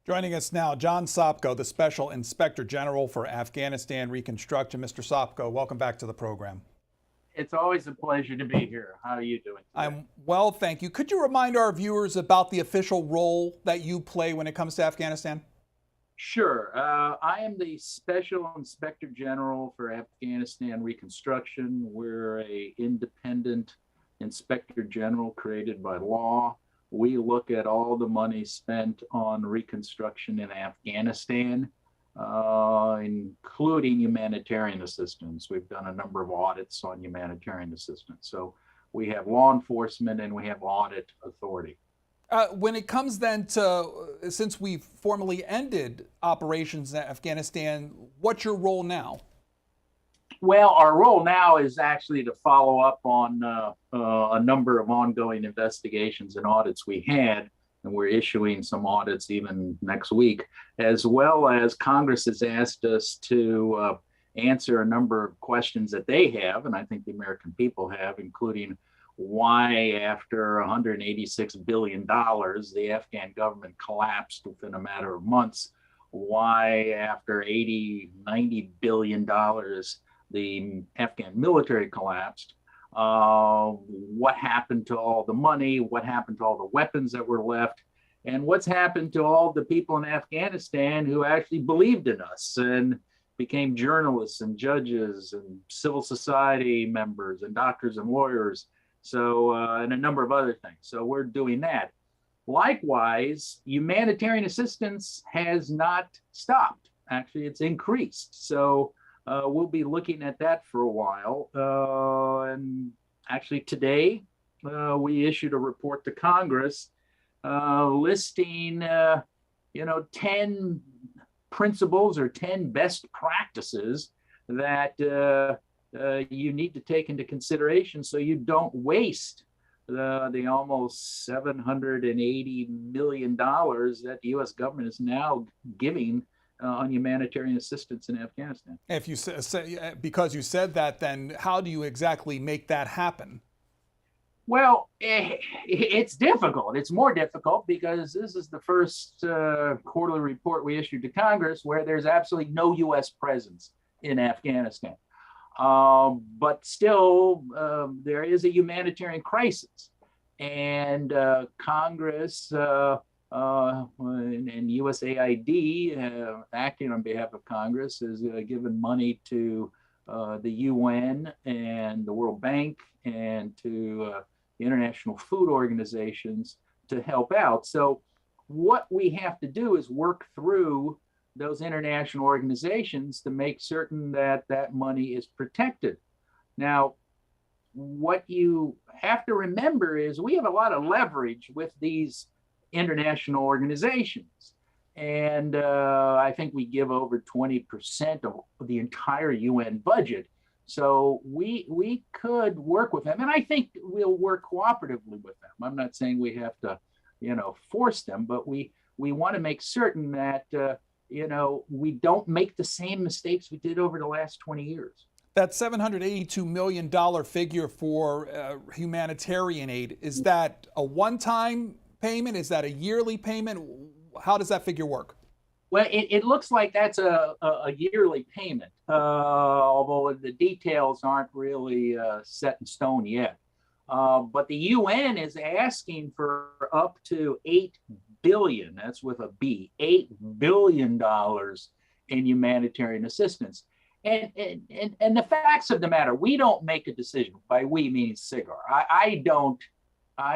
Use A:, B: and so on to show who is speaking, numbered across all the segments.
A: Joining us now, John Sopko, the Special Inspector General for Afghanistan Reconstruction. Mr. Sopko, welcome back to the program.
B: It's always a pleasure to be here. How are you doing today?
A: I'm well, thank you. Could you remind our viewers about the official role that you play when it comes to Afghanistan?
B: Sure. I am the Special Inspector General for Afghanistan Reconstruction. We're an independent Inspector General created by law. We look at all the money spent on reconstruction in Afghanistan, including humanitarian assistance. We've done a number of audits on humanitarian assistance. So we have law enforcement and we have audit authority.
A: When it comes then to, since we've formally ended operations in Afghanistan, what's your role now?
B: Well, our role now is actually to follow up on a number of ongoing investigations and audits we had, and we're issuing some audits even next week, as well as Congress has asked us to answer a number of questions that they have, and I think the American people have, including why after $186 billion, the Afghan government collapsed within a matter of months, why after $90 billion, the Afghan military collapsed, what happened to all the money, what happened to all the weapons that were left, and what's happened to all the people in Afghanistan who actually believed in us and became journalists and judges and civil society members and doctors and lawyers, so and a number of other things. So we're doing that. Likewise, humanitarian assistance has not stopped. Actually, it's increased. So we'll be looking at that for a while. And actually today, we issued a report to Congress listing, 10 principles or 10 best practices that you need to take into consideration so you don't waste the almost $780 million that the U.S. government is now giving on humanitarian assistance in Afghanistan.
A: If you say, because you said that, then how do you exactly make that happen?
B: Well, it's difficult. It's more difficult because this is the first quarterly report we issued to Congress where there's absolutely no U.S. presence in Afghanistan. But still, there is a humanitarian crisis. And Congress and USAID, acting on behalf of Congress, has given money to the UN and the World Bank and to the international food organizations to help out. So what we have to do is work through those international organizations to make certain that that money is protected. Now, what you have to remember is we have a lot of leverage with these international organizations. And I think we give over 20% of the entire UN budget. So we could work with them. And I think we'll work cooperatively with them. I'm not saying we have to, force them, but we want to make certain that, we don't make the same mistakes we did over the last 20 years.
A: That $782 million figure for humanitarian aid, is that a one-time payment? Is that a yearly payment? How does that figure work?
B: Well, it looks like that's a yearly payment, although the details aren't really set in stone yet. But the UN is asking for up to $8 billion, that's with a B, $8 billion in humanitarian assistance. And the facts of the matter, we don't make a decision. By we meaning SIGAR. I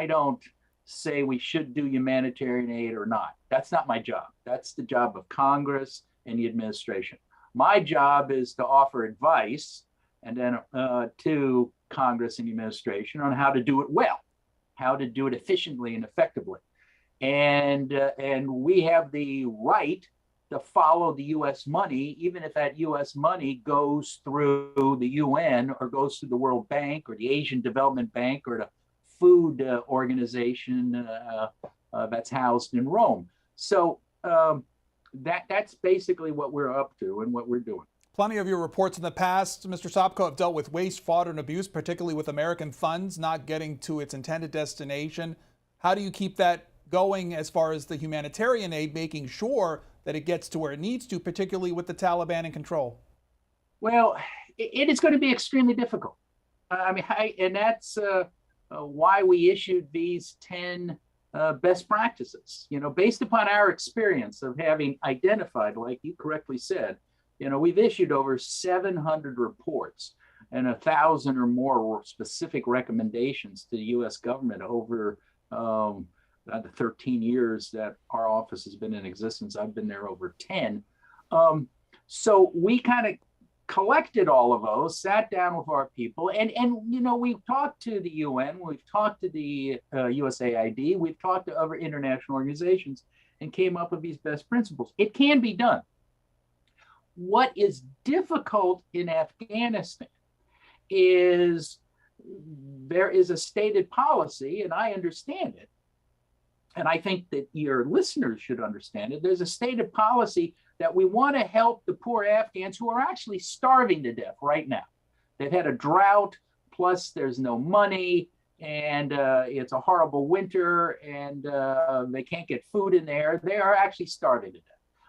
B: don't say we should do humanitarian aid or not. That's not my job. That's the job of Congress and the administration. My job is to offer advice and then to Congress and the administration on how to do it well, how to do it efficiently and effectively. And we have the right to follow the U.S. money, even if that U.S. money goes through the UN or goes through the World Bank or the Asian Development Bank or the food organization that's housed in Rome. So that's basically what we're up to and what we're doing.
A: Plenty of your reports in the past, Mr. Sopko, have dealt with waste, fraud, and abuse, particularly with American funds not getting to its intended destination. How do you keep that going as far as the humanitarian aid, making sure that it gets to where it needs to, particularly with the Taliban in control?
B: Well, it is going to be extremely difficult. And that's why we issued these 10 best practices, based upon our experience of having identified, like you correctly said, we've issued over 700 reports and 1,000 or more specific recommendations to the U.S. government over the 13 years that our office has been in existence. I've been there over 10. So we kind of collected all of those, sat down with our people, and we've talked to the UN, we've talked to the USAID, we've talked to other international organizations, and came up with these best principles. It can be done. What is difficult in Afghanistan is there is a stated policy, and I understand it, and I think that your listeners should understand it. There's a stated policy that we want to help the poor Afghans who are actually starving to death right now. They've had a drought, plus there's no money, and it's a horrible winter, and they can't get food in there. They are actually starving to death.